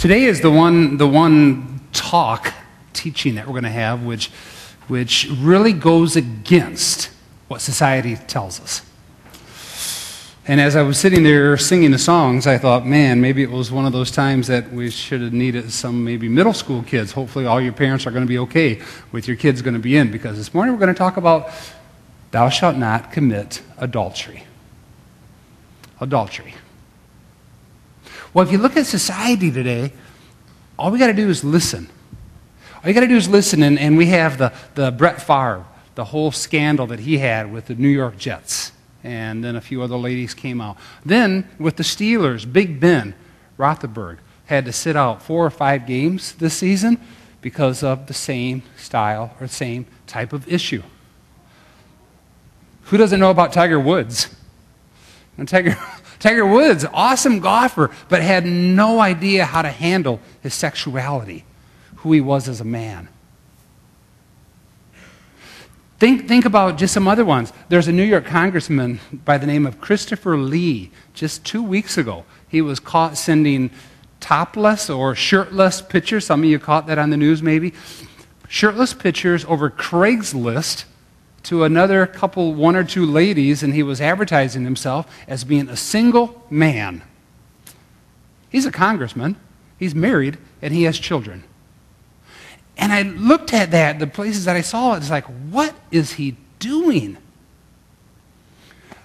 Today is the one talk, teaching that we're going to have, which really goes against what society tells us. And as I was sitting there singing the songs, I thought, man, maybe it was one of those times that we should have needed some maybe middle school kids. Hopefully all your parents are going to be okay with your kids going to be in, because this morning we're going to talk about thou shalt not commit adultery. Adultery. Well, if you look at society today, all we got to do is listen. All you got to do is listen, and we have the Brett Favre, the whole scandal that he had with the New York Jets, and then a few other ladies came out. Then with the Steelers, Big Ben Roethlisberger had to sit out 4 or 5 games this season because of the same style or same type of issue. Who doesn't know about Tiger Woods? And Tiger Woods, awesome golfer, but had no idea how to handle his sexuality, who he was as a man. Think about just some other ones. There's a New York congressman by the name of Christopher Lee. Just 2 weeks ago, he was caught sending topless or shirtless pictures. Some of you caught that on the news maybe. Shirtless pictures over Craigslist to another couple, 1 or 2 ladies, and he was advertising himself as being a single man. He's a congressman, he's married, and he has children. And I looked at that, the places that I saw it, it's like, what is he doing?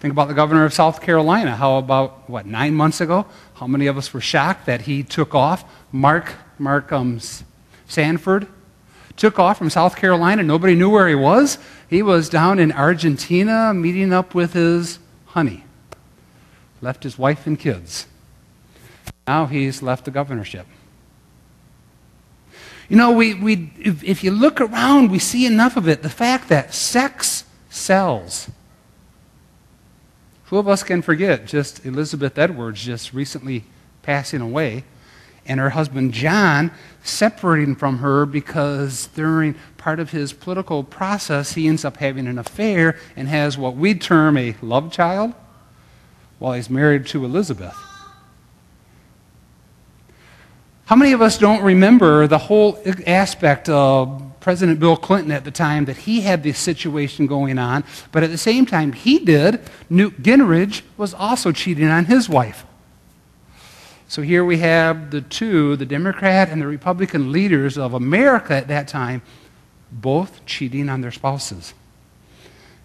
Think about the governor of South Carolina. How about, 9 months ago? How many of us were shocked that he took off? Mark Sanford took off from South Carolina. Nobody knew where he was. He was down in Argentina meeting up with his honey. Left his wife and kids. Now he's left the governorship. You know, if you look around, we see enough of it. The fact that sex sells. Who of us can forget just Elizabeth Edwards just recently passing away, and her husband John separating from her because during part of his political process he ends up having an affair and has what we'd term a love child while he's married to Elizabeth. How many of us don't remember the whole aspect of President Bill Clinton at the time that he had this situation going on, but at the same time he did, Newt Gingrich was also cheating on his wife. So here we have the Democrat and the Republican leaders of America at that time, both cheating on their spouses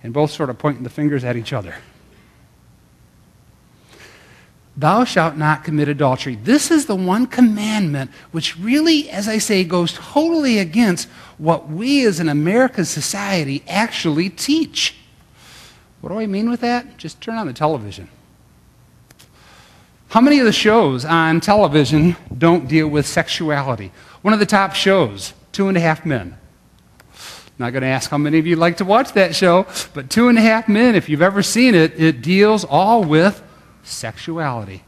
and both sort of pointing the fingers at each other. Thou shalt not commit adultery. This is the one commandment which really, as I say, goes totally against what we as an American society actually teach. What do I mean with that? Just turn on the television. How many of the shows on television don't deal with sexuality? One of the top shows, 2.5 Men. Not going to ask how many of you like to watch that show, but 2.5 Men, if you've ever seen it, it deals all with sexuality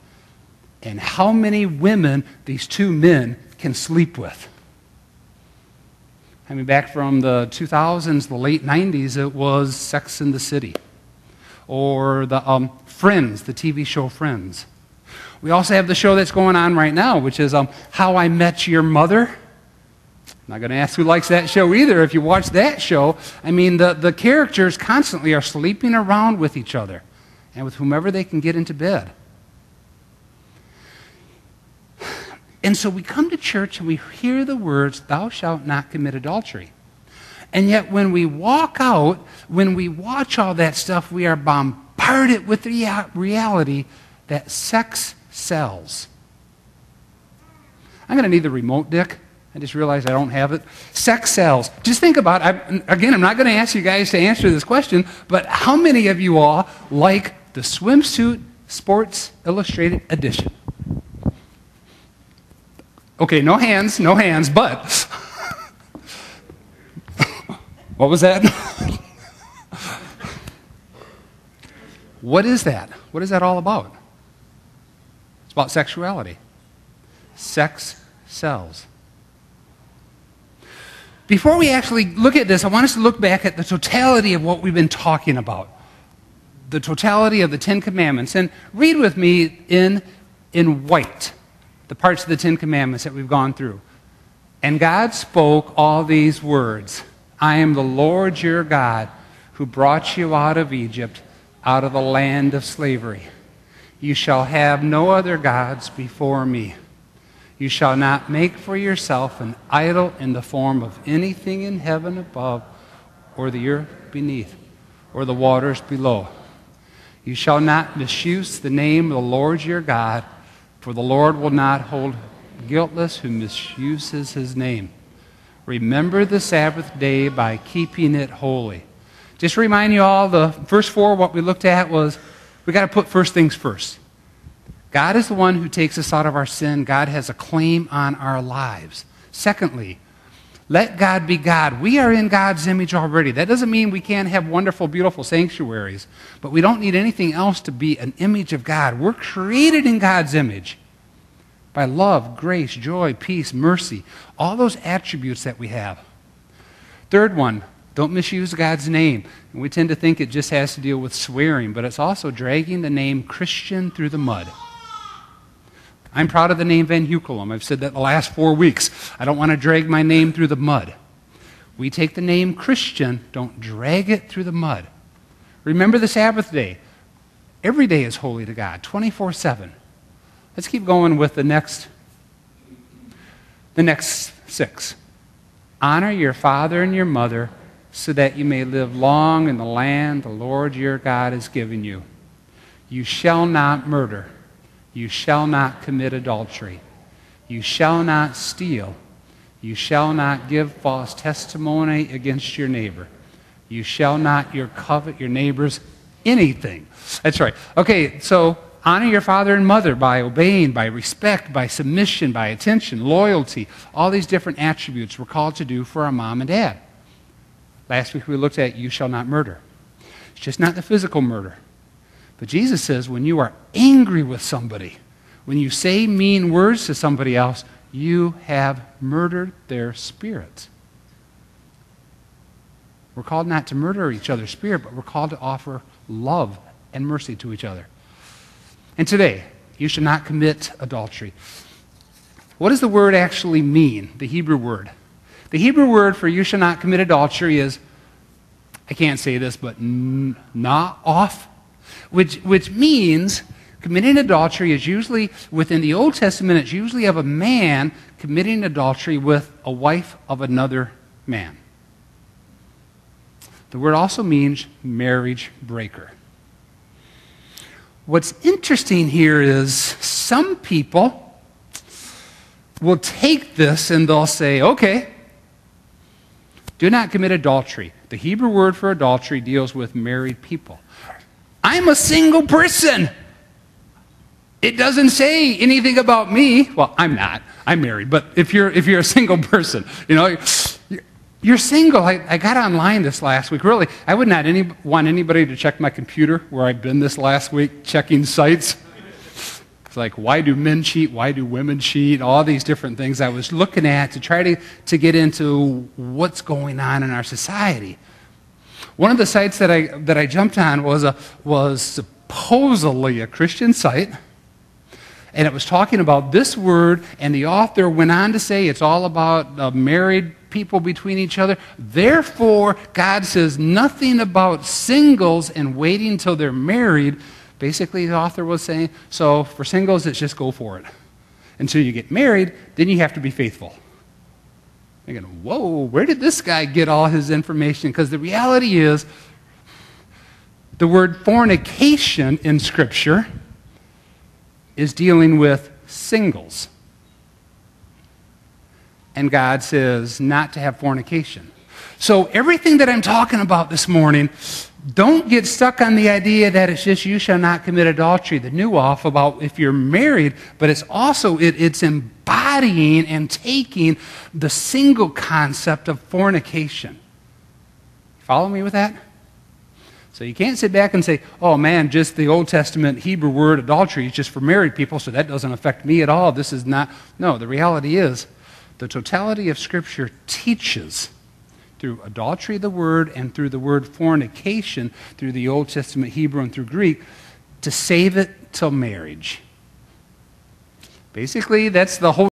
and how many women these 2 men can sleep with. I mean, back from the 2000s, the late 90s, it was Sex in the City, or the Friends, the TV show Friends. We also have the show that's going on right now, which is How I Met Your Mother. I'm not going to ask who likes that show either. If you watch that show, I mean, the characters constantly are sleeping around with each other and with whomever they can get into bed. And so we come to church and we hear the words, thou shalt not commit adultery. And yet when we walk out, when we watch all that stuff, we are bombarded with the reality that sex sells. I'm going to need the remote, Dick. I just realized I don't have it. Sex sells. Just think about it. Again, I'm not going to ask you guys to answer this question, but how many of you all like the Swimsuit Sports Illustrated edition? Okay, no hands, but what was that? What is that? What is that all about? It's about sexuality. Sex sells. Before we actually look at this, I want us to look back at the totality of what we've been talking about. The totality of the 10 Commandments. And read with me in white. the parts of the Ten Commandments that we've gone through. And God spoke all these words. I am the Lord your God who brought you out of Egypt, out of the land of slavery. You shall have no other gods before me. You shall not make for yourself an idol in the form of anything in heaven above, or the earth beneath, or the waters below. You shall not misuse the name of the Lord your God, for the Lord will not hold guiltless who misuses his name. Remember the Sabbath day by keeping it holy. Just to remind you all, the verse 4, what we looked at was, we got to put first things first. God is the one who takes us out of our sin. God has a claim on our lives. Secondly, let God be God. We are in God's image already. That doesn't mean we can't have wonderful, beautiful sanctuaries, but we don't need anything else to be an image of God. We're created in God's image by love, grace, joy, peace, mercy, all those attributes that we have. Third one, don't misuse God's name. And we tend to think it just has to deal with swearing, but it's also dragging the name Christian through the mud. I'm proud of the name Van Hukelum. I've said that the last 4 weeks. I don't want to drag my name through the mud. We take the name Christian, don't drag it through the mud. Remember the Sabbath day. Every day is holy to God, 24/7. Let's keep going with the next 6. Honor your father and your mother so that you may live long in the land the Lord your God has given you. You shall not murder. You shall not commit adultery. You shall not steal. You shall not give false testimony against your neighbor. You shall not covet your neighbor's anything. That's right. Okay, so honor your father and mother by obeying, by respect, by submission, by attention, loyalty, all these different attributes we're called to do for our mom and dad. Last week we looked at you shall not murder. It's just not the physical murder. But Jesus says when you are angry with somebody, when you say mean words to somebody else, you have murdered their spirit. We're called not to murder each other's spirit, but we're called to offer love and mercy to each other. And today, you should not commit adultery. What does the word actually mean, the Hebrew word? The Hebrew word for you shall not commit adultery is, I can't say this, but na'oth, which means committing adultery is usually, within the Old Testament, it's usually of a man committing adultery with a wife of another man. The word also means marriage breaker. What's interesting here is some people will take this and they'll say, okay, do not commit adultery. The Hebrew word for adultery deals with married people. I'm a single person. It doesn't say anything about me. Well, I'm not. I'm married. But if you're a single person, you're single. I got online this last week. Really, I would not want anybody to check my computer where I've been this last week checking sites. It's like, why do men cheat? Why do women cheat? All these different things I was looking at to try to get into what's going on in our society. One of the sites that I jumped on was supposedly a Christian site, and it was talking about this word, and the author went on to say it's all about married people between each other. Therefore, God says nothing about singles and waiting until they're married. Basically, the author was saying, so for singles, it's just go for it. Until you get married, then you have to be faithful. Thinking, whoa, where did this guy get all his information? Because the reality is, the word fornication in Scripture is dealing with singles. And God says not to have fornication. So everything that I'm talking about this morning, don't get stuck on the idea that it's just you shall not commit adultery, the nuance about if you're married, but it's also, it's embodying and taking the single concept of fornication. Follow me with that? So you can't sit back and say, oh man, just the Old Testament Hebrew word adultery is just for married people, so that doesn't affect me at all. This is not. No, the reality is, the totality of Scripture teaches through adultery, the word, and through the word fornication, through the Old Testament Hebrew and through Greek, to save it till marriage. Basically, that's the whole